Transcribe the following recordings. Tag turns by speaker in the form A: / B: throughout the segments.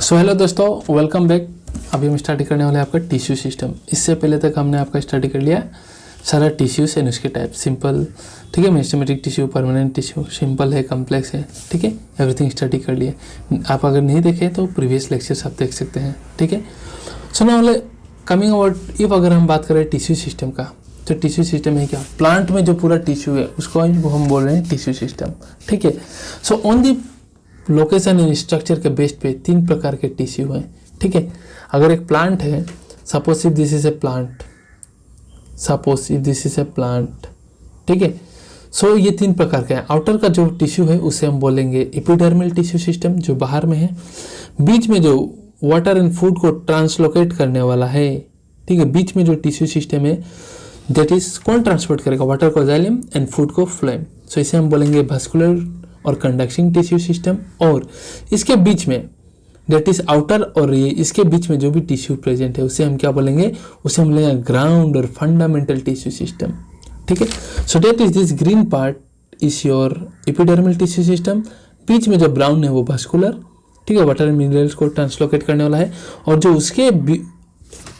A: So hello दोस्तों, welcome back. अभी हम स्टडी करने वाले हैं आपका टिश्यू सिस्टम। इससे पहले तक हमने आपका स्टडी कर लिया सारा टिश्यूज एंड उसके टाइप, सिंपल, ठीक है, मेस्टेमेटिक टिश्यू, परमानेंट टिश्यू, सिंपल है, कम्प्लेक्स है, ठीक है, एवरीथिंग स्टडी कर लिए। आप अगर नहीं देखे तो प्रीवियस लेक्चर्स आप देख सकते हैं, ठीक है। सो नाउ कमिंग अबाउट, इफ अगर हम बात करें टिश्यू सिस्टम का, तो टिश्यू सिस्टम है क्या, प्लांट में जो पूरा टिश्यू है उसको हम बोल रहे हैं टिश्यू सिस्टम, ठीक है। So on the location and structure के बेस पे तीन प्रकार के टिश्यू हैं, ठीक है। अगर एक प्लांट है, suppose if this is a plant, suppose if this is a plant, ठीक है। सो ये तीन प्रकार के हैं। आउटर का जो टिश्यू है उसे हम बोलेंगे एपिडर्मल टिश्यू सिस्टम, जो बाहर में है। बीच में जो वाटर एंड फूड को ट्रांसलोकेट करने वाला है, ठीक है, बीच में जो टिश्यू सिस्टम है दैट इज कौन ट्रांसपोर्ट करेगा, वाटर को जाइलम एंड फूड को फ्लोएम। सो इसे हम बोलेंगे vascular और कंडक्टिंग टिश्यू सिस्टम। और इसके बीच में दैट इज आउटर, और ये इसके बीच में जो भी टिश्यू प्रेजेंट है उसे हम क्या बोलेंगे, उसे हम बोलेंगे ग्राउंड और फंडामेंटल टिश्यू सिस्टम, ठीक है। So that is this green part is your epidermal tissue system. बीच में जो ब्राउन है वो vascular, ठीक है, वाटर मिनरल्स को ट्रांसलोकेट करने वाला है। और जो उसके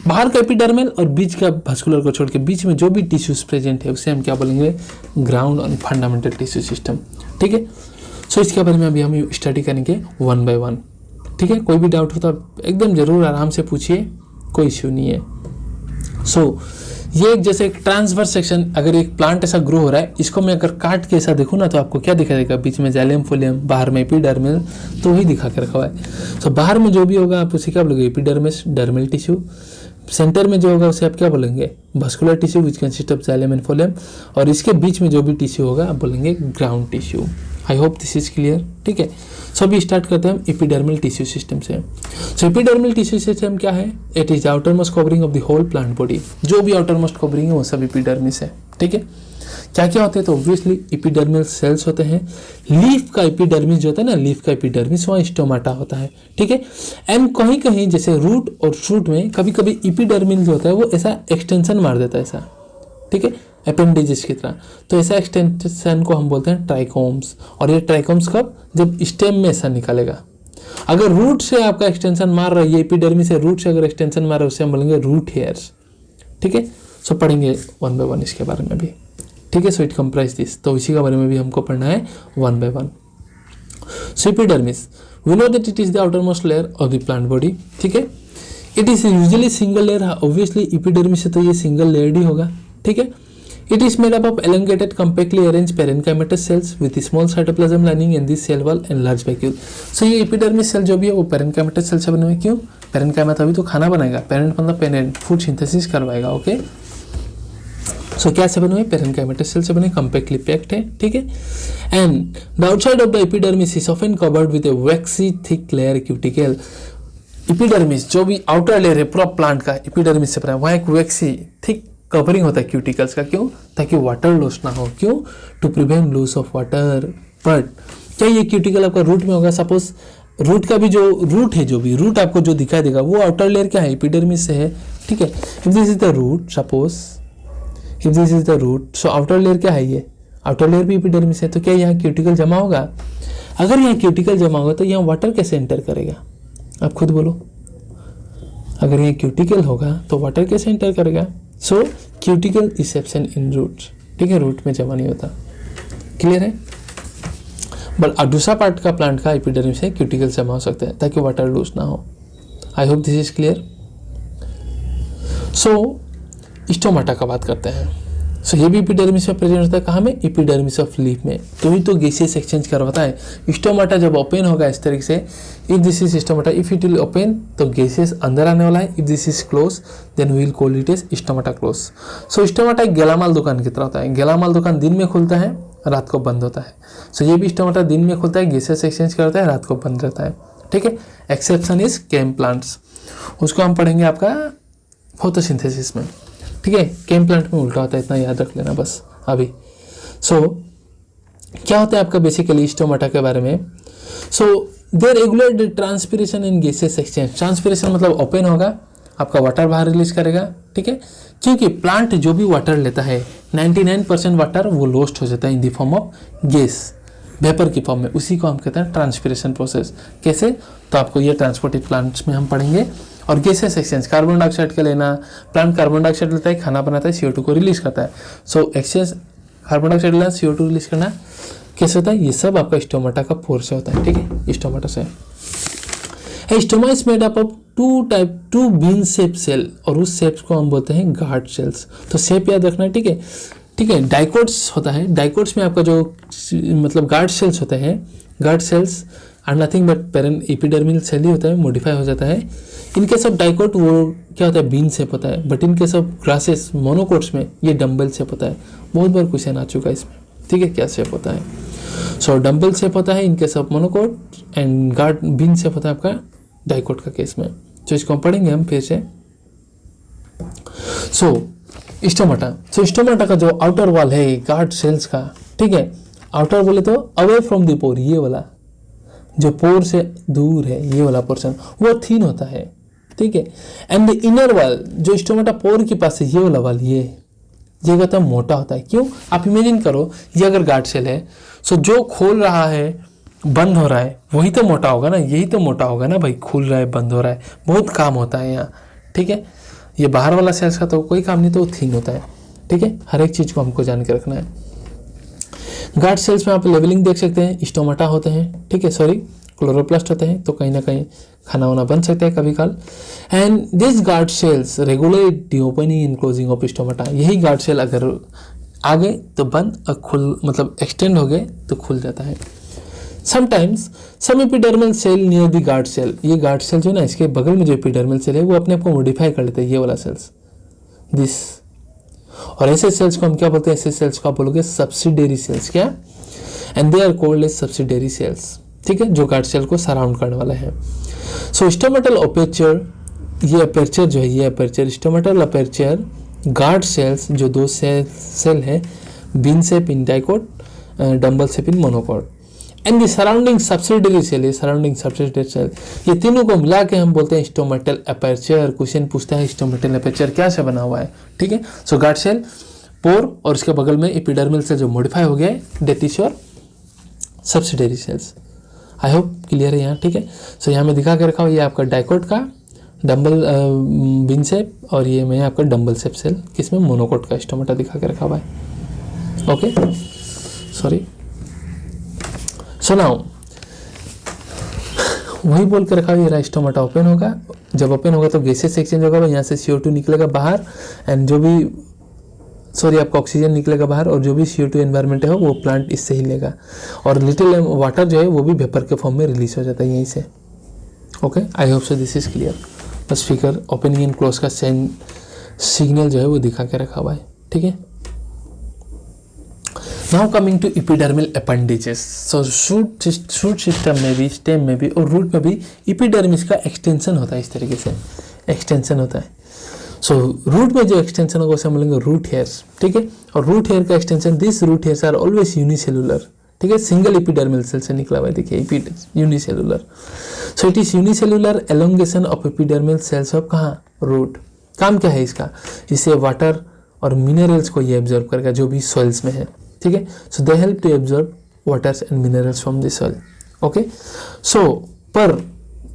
A: बाहर का एपिडर्मल और बीच का vascular को छोड़ के बीच में जो भी टिश्यूज प्रेजेंट है उसे हम क्या बोलेंगे, ग्राउंड और फंडामेंटल टिश्यू सिस्टम, ठीक है। सो इसके बारे में अभी हम स्टडी करेंगे वन बाय वन, ठीक है। कोई भी डाउट हो तो आप एकदम जरूर आराम से पूछिए, कोई इश्यू नहीं है। सो ये एक जैसे एक ट्रांसवर्स सेक्शन, अगर एक प्लांट ऐसा ग्रो हो रहा है, इसको मैं अगर काट के ऐसा देखूँ ना तो आपको क्या दिखाई देगा, बीच में जाइलम फोलियम, बाहर में एपिडर्मल, तो वही दिखा के रखा हुआ है। सो बाहर में जो भी होगा आप उसे क्या बोलोगे, एपिडर्मिस, डर्मल टिश्यू। सेंटर में जो होगा उसे आप क्या बोलेंगे, vascular tissue which consist of xylem and folium. और इसके बीच में जो भी टिश्यू होगा आप बोलेंगे ground tissue. I hope this is clear, ठीक है। सो अभी स्टार्ट करते हैं हम एपिडर्मल टिश्यू सिस्टम से। सो एपिडर्मल टिश्यू सिस्टम क्या है, it is the outer most covering of the whole plant body. जो भी आउटर मोस्ट कवरिंग है वो सब एपिडर्मिस है, ठीक है। क्या क्या होते हैं, तो ऑब्वियसली एपिडर्मल सेल्स होते हैं। लीफ का एपिडर्मिस जो होता है ना, लीफ का एपिडर्मिस, वहाँ स्टोमाटा होता है, ठीक है। एंड कहीं कहीं जैसे रूट और शूट में कभी कभी एपिडर्मिल जो होता है वो ऐसा एक्सटेंशन मार देता है ऐसा, ठीक है, अपेंडेजेस की तरह। तो ऐसा एक्सटेंशन को हम बोलते हैं ट्राइकोम्स। और ये ट्राइकोम्स कब, जब स्टेम में ऐसा निकालेगा। अगर रूट से आपका एक्सटेंशन मार रहा है, ये एपिडर्मिस से रूट से अगर एक्सटेंशन मार रहा है उसे हम बोलेंगे रूट हेयर्स, ठीक है। सो पढ़ेंगे वन बाय वन इसके बारे में भी, ठीक है। सो इट कंप्राइज दिस, तो इसी के बारे में भी हमको पढ़ना है one by one. So epidermis, we know that it is the outer most layer of the plant body, ठीक है। It is usually single layer, obviously epidermis से तो ये सिंगल लेयर्ड ही होगा, ठीक है। It is made up of elongated, compactly arranged parenchymatous cells with small cytoplasm lining and the cell wall and large vacuole. So ये epidermis cell जो भी है वो parenchymatous सेल से बने हुए। क्यों parenchyma, तभी तो खाना बनाएगा, पेरेंट मतलब पेरेंट, फूड सिंथेसिस करवाएगा, ओके। सो क्या से बने हुए, parenchymatous सेल से बने, compactly packed है, ठीक है। And the outside of the epidermis is often covered with a waxy thick layer cuticle. epidermis जो भी आउटर लेयर है पूरा प्लांट का, epidermis से बना है, वहाँ एक waxy thick कवरिंग होता है क्यूटिकल्स का। क्यों, ताकि वाटर लॉस ना हो। क्यों, to prevent loss of water. But क्या ये क्यूटिकल आपका रूट में होगा, सपोज रूट का भी जो रूट है, जो भी रूट आपको जो दिखाई देगा वो आउटर लेयर क्या है, एपिडर्मिस से है, ठीक है। If this is the root, suppose if this is the root, so outer layer क्या है, ये आउटर लेयर भी एपिडर्मिस है। तो क्या यहाँ क्यूटिकल जमा होगा, अगर यहाँ क्यूटिकल जमा होगा तो यहाँ वाटर कैसे एंटर करेगा, आप खुद बोलो। अगर यहाँ क्यूटिकल होगा तो वाटर कैसे एंटर करेगा। So cuticle is absent in roots, ठीक है, रूट में जमा नहीं होता, क्लियर है। बट दूसरा पार्ट का प्लांट का एपिडर्मिस से क्यूटिकल जमा हो सकता है ताकि वाटर लूज ना हो। आई hope this is clear. So stomata का बात करते हैं। सो ये भी एपिडर्मिस में प्रेजेंट होता है, कहाँ में, एपिडर्मिस ऑफ लीफ में। तो ही तो गैसेस एक्सचेंज करवाता है। स्टोमाटा जब ओपन होगा इस तरीके से, if this is stomata, if it will open तो गैसेस अंदर आने वाला है। If this is close then we will call it as stomata close. So stomata एक गेलामाल दुकान की तरह होता है। गेलामाल दुकान दिन में खुलता है, रात को बंद होता है। सो ये भी स्टोमाटा दिन में खुलता है, गैसेस एक्सचेंज करता है, रात को बंद रहता है, ठीक है। एक्सेप्शन इज केम प्लांट्स, उसको हम पढ़ेंगे आपका फोटोसिंथेसिस में, ठीक है। केम प्लांट में उल्टा होता है, इतना याद रख लेना बस अभी। सो क्या होता है आपका बेसिकली स्टोमाटा के बारे में। सो दे रेगुलेट ट्रांसपिरेशन इन गैसेस एक्सचेंज। ट्रांसपिरेशन मतलब ओपन होगा, आपका वाटर बाहर रिलीज करेगा, ठीक है। क्योंकि प्लांट जो भी वाटर लेता है 99% वाटर वो लॉस्ट हो जाता है in the form of gas. Vapour की फॉर्म में, उसी को हम कहते हैं ट्रांसपिरेशन प्रोसेस। कैसे? तो आपको ये ट्रांसपोर्टिव प्लांट्स में हम पढ़ेंगे। और गैसेस एक्सचेंज, कार्बन डाइऑक्साइड का लेना, प्लांट कार्बन डाइऑक्साइड लेता है, खाना बनाता है, CO2 को रिलीज करता है। सो एक्सचेंज कार्बन डाइऑक्साइड लेना, CO2 रिलीज करना कैसे होता है? ये सब आपका स्टोमाटा का पोर से होता है। ठीक है, स्टोमाटा से। Stoma is made up of two bean shape cell, और उस शेप्स को हम बोलते हैं गार्ड सेल्स। तो शेप याद रखना है। ठीक है, ठीक है। डाइकोट्स होता है, डाइकोट्स में आपका जो मतलब गार्ड सेल्स होते हैं, guard cells are nothing but parent epidermal cell ही होता है, मॉडिफाई हो जाता है। इन केस ऑफ डाइकोट वो क्या होता है? बीन शेप होता है। But in case of grasses monocots में ये डम्बल शेप होता है। बहुत बार क्वेश्चन आ चुका है इसमें। ठीक है, क्या शेप होता है? सो डम्बल शेप होता है in case of monocot, and guard bean shape होता है आपका डाइकोट का केस में। तो इसको पढ़ेंगे हम फिर से। स्टोमाटा, स्टोमाटा का जो आउटर वॉल है गार्ड सेल्स का, ठीक है, आउटर बोले तो अवे फ्रॉम द पोर, ये वाला जो पोर से दूर है, ये वाला पोर्शन वो थिन होता है। ठीक है, एंड द इनर वॉल जो स्टोमाटा पोर के पास है, ये वाला वॉल, ये कहता है मोटा होता है। क्यों? आप इमेजिन करो, ये अगर गार्ड सेल है, सो जो खोल रहा है बंद हो रहा है वही तो मोटा होगा ना, यही तो मोटा होगा ना भाई, खुल रहा है बंद हो रहा है, बहुत काम होता है यहाँ। ठीक है, ये बाहर वाला सेल्स का तो कोई काम नहीं, तो थिन होता है। ठीक है, हर एक चीज़ को हमको जान के रखना है। गार्ड सेल्स में आप लेवलिंग देख सकते हैं, स्टोमाटा होते हैं। ठीक है, सॉरी क्लोरोप्लास्ट होते हैं, तो कहीं ना कहीं खाना वाना बन सकता है कभी काल। And this guard cells regulate the opening and closing of stomata. यही गार्ड सेल अगर आ गए तो बंद, और खुल मतलब एक्सटेंड हो गए तो खुल जाता है। Sometimes some epidermal cell near the guard cell, ये गार्ड सेल जो है ना, इसके बगल में जो एपिडर्मल सेल है वो अपने आप को मॉडिफाई कर लेते हैं, ये वाला सेल्स, दिस। और ऐसे सेल्स को हम क्या बोलते हैं? ऐसे सेल्स को आप बोलोगे सब्सिडियरी सेल्स। क्या? And they are called as subsidiary cells. ठीक है, जो गार्ड सेल को सराउंड करने वाला है। सो स्टोमेटल अपर्चर, ये अपर्चर जो है, ये aperture stomatal aperture guard cells जो दो सेल है, bean shape in dicot, dumbbell shape in monocot, and the surrounding subsidiary cell, ये सराउंडिंग सब्सिडियरी सेल, ये तीनों को मिला के हम बोलते हैं स्टोमेटल अपर्चर। क्वेश्चन पूछता है स्टोमेटल अपर्चर क्या से बना हुआ है? ठीक है, सो गार्ड सेल, पोर, और उसके बगल में एपिडर्मल सेल जो मॉडिफाई हो गया है, that is your subsidiary cells. I hope clear है यहाँ। ठीक है, सो यहाँ मैं दिखा के रखा हूँ, ये आपका डाइकोट का डम्बल बीन शेप, और ये मैं आपका डम्बल शेप सेल, किसमें? मोनोकोट का स्टोमेटा दिखा के रखा हुआ है। Okay, sorry. सो नाउ वही बोल के रखा, ये स्टोमेटा ओपन होगा, जब ओपन होगा तो गैसेस एक्सचेंज होगा, यहाँ से CO2 निकलेगा बाहर, एंड जो भी आपका ऑक्सीजन निकलेगा बाहर, और जो भी CO2 एनवायरनमेंट है वो प्लांट इससे ही लेगा, और लिटिल वाटर जो है वो भी वेपर के फॉर्म में रिलीज हो जाता है यहीं से। Okay, I hope so this is clear. बस फिगर ओपनिंग एंड क्लोज का सिग्नल जो है वो दिखा के रखा हुआ है। ठीक है, now coming to epidermal appendages. So shoot system में भी, स्टेम में भी और रूट में भी एपिडर्मिस का एक्सटेंशन होता है, इस तरीके से एक्सटेंशन होता है। सो रूट में जो एक्सटेंशन होगा उसे हम बोलेंगे रूट हेयर्स। ठीक है, और रूट हेयर का extension, this root hairs are always unicellular. ठीक है, सिंगल एपिडर्मल सेल से निकला हुआ है, देखिए unicellular. So it is unicellular elongation of epidermal cells of कहाँ? रूट। काम क्या है इसका? इससे वाटर और मिनरल्स को ये एब्जॉर्ब करेगा जो भी सॉइल्स में है। ठीक है, so they help to absorb waters and minerals from the soil. Okay, so पर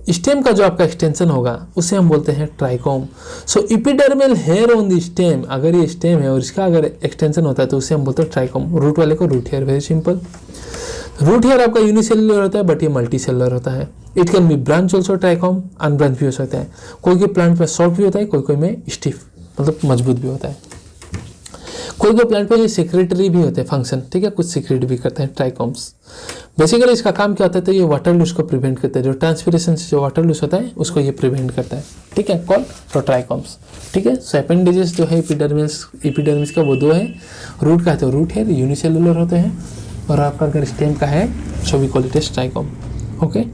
A: स्टेम का जो आपका एक्सटेंशन होगा उसे हम बोलते हैं trichome. So epidermal hair on the stem, अगर ये स्टेम है और इसका अगर एक्सटेंशन होता है तो उसे हम बोलते हैं ट्राइकोम। रूट वाले को root hair, very simple. Root hair आपका यूनिसेलुलर होता है, बट ये मल्टी सेलुलर होता है। It can be branch also, trichome unbranch भी हो सकता है। कोई कोई प्लांट में सॉफ्ट भी होता है, कोई में स्टिफ मतलब मजबूत भी होता है। कोई कोई प्लांट पे सेक्रेटरी भी होते हैं फंक्शन। ठीक है, कुछ सीक्रेट भी करते हैं ट्राइकोम्स। बेसिकली इसका काम क्या होता है? तो ये वाटर लूज को प्रिवेंट करता है, जो ट्रांसपिरेशन से जो वाटर लूज होता है उसको ये प्रिवेंट करता है। ठीक है, कॉल तो ट्राइकोम्स। ठीक है, सो अपेंडिजेस जो है एपिडर्मिस का वो दो है। रूट का है तो रूट हेयर यूनिसेलुलर होते हैं, और आपका अगर स्टेम का है so we call it as trichome. Okay,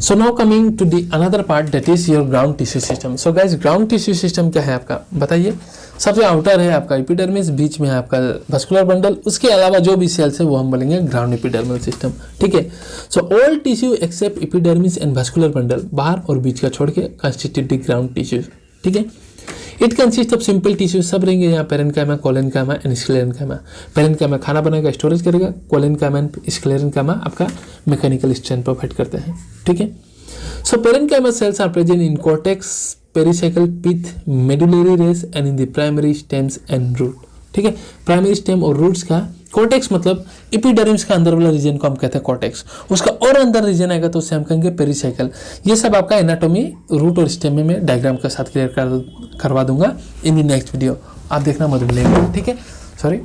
A: so now coming to the another part, that is your ground tissue system. so guys, ground tissue system क्या है आपका? बताइए। सबसे आउटर है आपका एपिडर्मिस, बीच में है आपका वस्कुलर बंडल, उसके अलावा जो भी सेल्स है वो हम बोलेंगे ग्राउंड एपिडर्मल सिस्टम। ठीक है, so all tissue except epidermis and vascular bundle, बाहर और बीच का छोड़ के कंस्टिट्यूट द ग्राउंड टिश्यू। ठीक है, it consist of simple tissue, सब रहेंगे यहाँ parenchyma, collenchyma and sclerenchyma. Parenchyma खाना बनाएगा, स्टोरेज करेगा, कोलेनकाइमा एंड स्क्लेरेन्काइमा आपका मैकेनिकल स्ट्रेंथ प्रोवाइड करते हैं, ठीक है। So parenchyma cells are present in cortex, pericycle, pith, medullary rays and in the primary stems and root, ठीक है। प्राइमरी स्टेम और रूट्स का, कॉर्टेक्स मतलब एपिडर्मिस का अंदर वाला रीजन को हम कहते हैं कॉर्टेक्स, उसका और अंदर रीजन आएगा तो उसे हम कहेंगे पेरिसाइकल। ये सब आपका एनाटॉमी, रूट और स्टेम में मैं डायग्राम के साथ क्लियर करवा दूंगा इन द नेक्स्ट वीडियो, आप देखना मत भूलिएगा, ठीक है। सॉरी,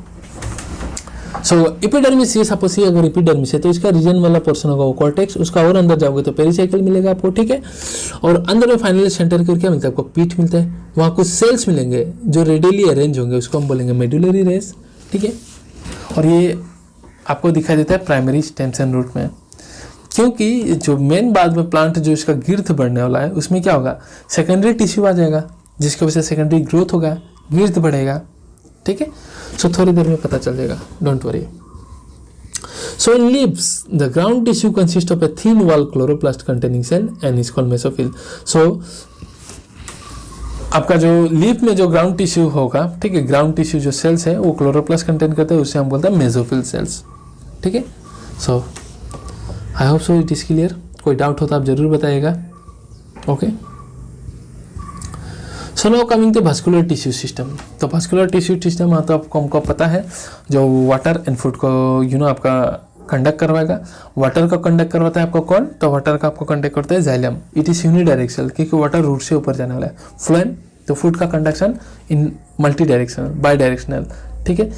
A: सो एपिडर्मिस, ये सपोज ये अगर एपिडर्मिस है तो इसका रीजन वाला पोर्शन होगा वो कॉर्टेक्स, उसका और अंदर जाओगे तो पेरिसाइकल मिलेगा आपको, ठीक है। और अंदर में फाइनली सेंटर कर क्या मिलता है आपको, पीठ मिलता है, वहाँ कुछ सेल्स मिलेंगे जो रेडियली अरेंज होंगे, उसको हम बोलेंगे मेडुलरी रेस, ठीक है। और ये आपको दिखाई देता है प्राइमरी स्टेम्स एंड रूट में, क्योंकि जो मेन बाद में प्लांट जो इसका गिर्थ बढ़ने वाला है उसमें क्या होगा, सेकेंडरी टिश्यू आ जाएगा जिसकी वजह से सेकेंडरी ग्रोथ होगा, गिर्थ बढ़ेगा, ठीक है। सो थोड़ी देर में पता चल जाएगा, don't worry. So in leaves the ground tissue consist of a thin wall chloroplast containing cell and is called mesophyll. So आपका जो लीफ में जो ग्राउंड टिश्यू होगा, ठीक है, ग्राउंड टिश्यू जो सेल्स है वो क्लोरोप्लास्ट कंटेन करते हैं, उससे हम बोलते हैं मेसोफिल सेल्स, ठीक है। So I hope so it is clear. कोई डाउट हो तो आप जरूर बताइएगा, okay. So now coming to vascular tissue system. तो vascular टिश्यू सिस्टम तो आपको हमको पता है जो वाटर एंड फूड को आपका कंडक्ट करवाएगा। वाटर का कंडक्ट करवाता है आपको कौन, तो वाटर का आपको कंडक्ट करता है जाइलम। इट इज यूनिडायरेक्शनल क्योंकि वाटर रूट से ऊपर जाने वाला है। फ्लोएम, तो फूड का conduction in multi directional, by directional, ठीक है,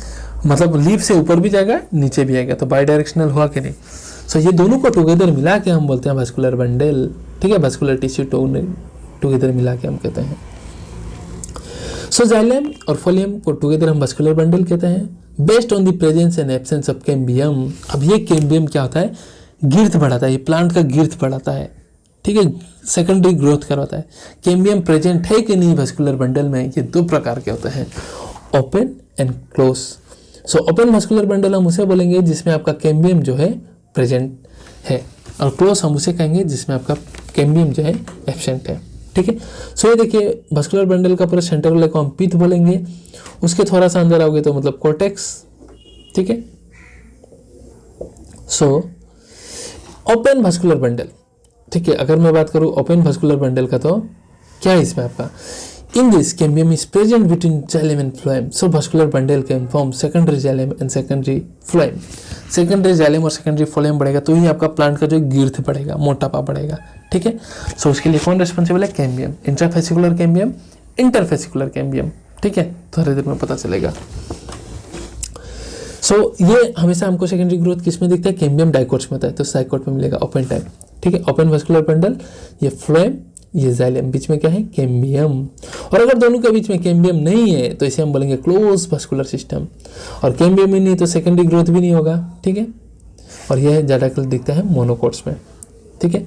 A: मतलब लीफ से ऊपर भी जाएगा नीचे भी आएगा, तो बाई डायरेक्शनल हुआ कि नहीं। सो ये दोनों को टुगेदर मिला के हम बोलते हैं vascular बंडल, ठीक है, vascular टिश्यू टुगेदर मिला के हम कहते हैं। सो जाइलम और फोलियम को टुगेदर हम vascular बंडल कहते हैं। Based on the presence and absence of cambium. अब ये कैम्बियम क्या होता है, गिर्थ बढ़ाता है, ये प्लांट का गिर्थ बढ़ाता है, ठीक है, सेकेंडरी ग्रोथ करवाता है। कैम्बियम प्रेजेंट है कि नहीं vascular बंडल में, ये दो प्रकार के होते हैं, open and close. So open vascular bundle हम उसे बोलेंगे जिसमें आपका कैम्बियम जो है प्रेजेंट है, और क्लोज हम उसे कहेंगे जिसमें आपका कैम्बियम जो है एब्सेंट है, ठीक है। सो ये देखिए vascular बंडल का पूरा सेंटर वाले को हम पिथ बोलेंगे, उसके थोड़ा सा अंदर आओगे तो मतलब कॉर्टेक्स, ठीक है। सो ओपन vascular बंडल, ठीक है, अगर मैं बात करूँ ओपन vascular बंडल का तो क्या है इसमें आपका, in this cambium is present between xylem and phloem. So vascular bundle can form secondary xylem and secondary phloem. Secondary xylem और सेकेंडरी फ्लोएम बढ़ेगा तो ही आपका प्लांट का जो गिर्थ बढ़ेगा, मोटापा बढ़ेगा, ठीक है। सो उसके लिए कौन रिस्पॉन्सिबल है, cambium, intrafascicular cambium, interfascicular cambium, ठीक है, थोड़ी देर में पता चलेगा। सो ये हमेशा हमको सेकेंडरी ग्रोथ किस में दिखता है, कैम्बियम डाइकोट्स में होता है, तो साइकोट में मिलेगा ओपन टाइप, ठीक है। ओपन vascular बंडल, ये फ्लोएम, ये जाइलम, बीच में क्या है, कैम्बियम। और अगर दोनों के बीच में कैम्बियम नहीं है तो इसे हम बोलेंगे क्लोज vascular सिस्टम। और कैम्बियम ही नहीं तो सेकेंडरी ग्रोथ भी नहीं होगा, ठीक है। और यह ज़्यादा दिखता है मोनोकोट्स में, ठीक है।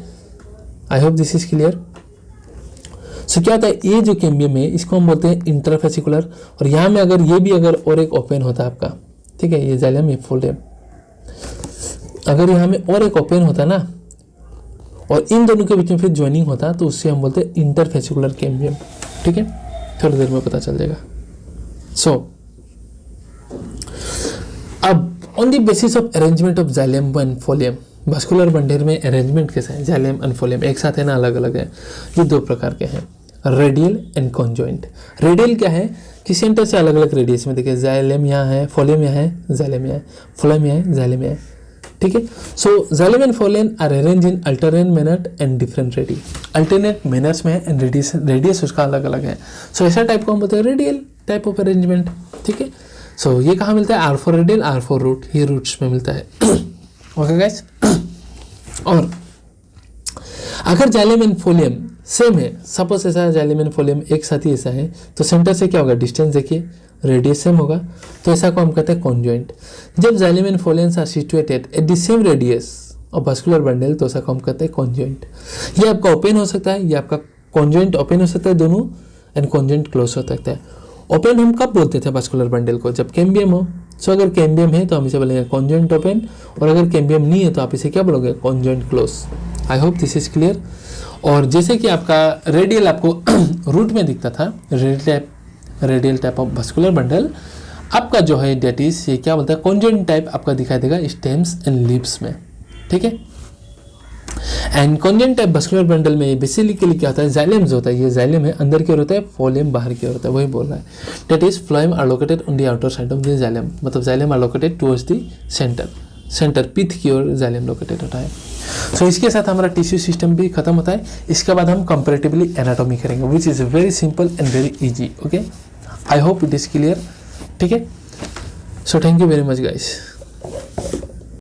A: I hope this is clear. So क्या होता है, ये जो कैम्बियम है इसको हम बोलते हैं इंटरफेसिकुलर, और यहाँ में अगर ये भी अगर और एक ओपन होता है आपका, ठीक है, ये जाइलम, ये फोलियम, अगर यहाँ में और एक ओपन होता ना और इन दोनों के बीच में फिर ज्वाइनिंग होता तो उससे हम बोलते हैं इंटरफेसिकुलर कैम्बियम, ठीक है, थोड़ी देर में पता चल जाएगा। सो अब on the basis of arrangement of xylem and folium, vascular bundle में अरेंजमेंट कैसा है, जाइलम एंड फोलियम एक साथ है ना, अलग अलग है, ये दो प्रकार के हैं, रेडियल एंड कॉन्जॉइंट। रेडियल क्या है कि सेंटर से अलग अलग रेडियस में, देखिए जाइलम यहाँ है, फोलियम यहाँ है, जाइलम यहाँ है, फोलियम यहाँ है, जाइलम यहाँ है, ठीक है। So xylem and phloem are arrange in alternate manner and different ready, alternate manners में एंड रेडियस उसका अलग अलग है। सो ऐसा टाइप को हम बोलते हैं रेडियल टाइप ऑफ अरेंजमेंट, ठीक है। सो ये कहाँ मिलता है, R for radial, R for root, ये रूट्स में मिलता है, ओके गाइस। और अगर जाइलम एंड फोलियम सेम है, सपोज ऐसा जाइलम एंड फोलियम एक साथ ही ऐसा है, तो सेंटर से क्या होगा, डिस्टेंस देखिए, रेडियस सेम होगा, तो ऐसा को हम कहते हैं कॉन्जॉइंट। जब xylem and phloem are situated at the same radius of vascular bundle तो ऐसा को हम कहते हैं कॉन्जॉइंट। ये आपका ओपन हो सकता है, ये आपका कॉन्जॉइंट ओपन हो सकता है दोनों, एंड कॉन्जॉइंट क्लोज हो सकता है। ओपन हम कब बोलते थे vascular बंडल को, जब कैम्बियम हो। सो अगर कैम्बियम है तो हम इसे बोलेंगे कॉन्जॉइंट ओपन, और अगर कैम्बियम नहीं है तो आप इसे क्या बोलोगे, conjoint close. I hope this is clear. और जैसे कि आपका रेडियल आपको रूट में दिखता था, radial type radial type of vascular bundle आपका जो है डेट इज ये क्या बोलता है कॉन्जेंट टाइप आपका दिखाई देगा स्टेम्स एंड लीव्स में, ठीक है। एंड कॉन्जेंट टाइप वस्कुलर बंडल में बेसिकली क्या होता है जाइलम जो होता है ये जाइलम है अंदर की ओर होता है, फोलेम बाहर की ओर होता है, वही बोल रहा है। That is phloem are located on the outer side of the xylem, मतलब xylem are located towards the centre pith की ओर जाइलम लोकेटेड होता है। सो इसके साथ हमारा टिश्यू सिस्टम भी खत्म होता है। इसके बाद हम कंपैरेटिवली एनाटॉमी करेंगे which is very simple and very easy. Okay, I hope it is clear, ठीक है। So thank you very much guys.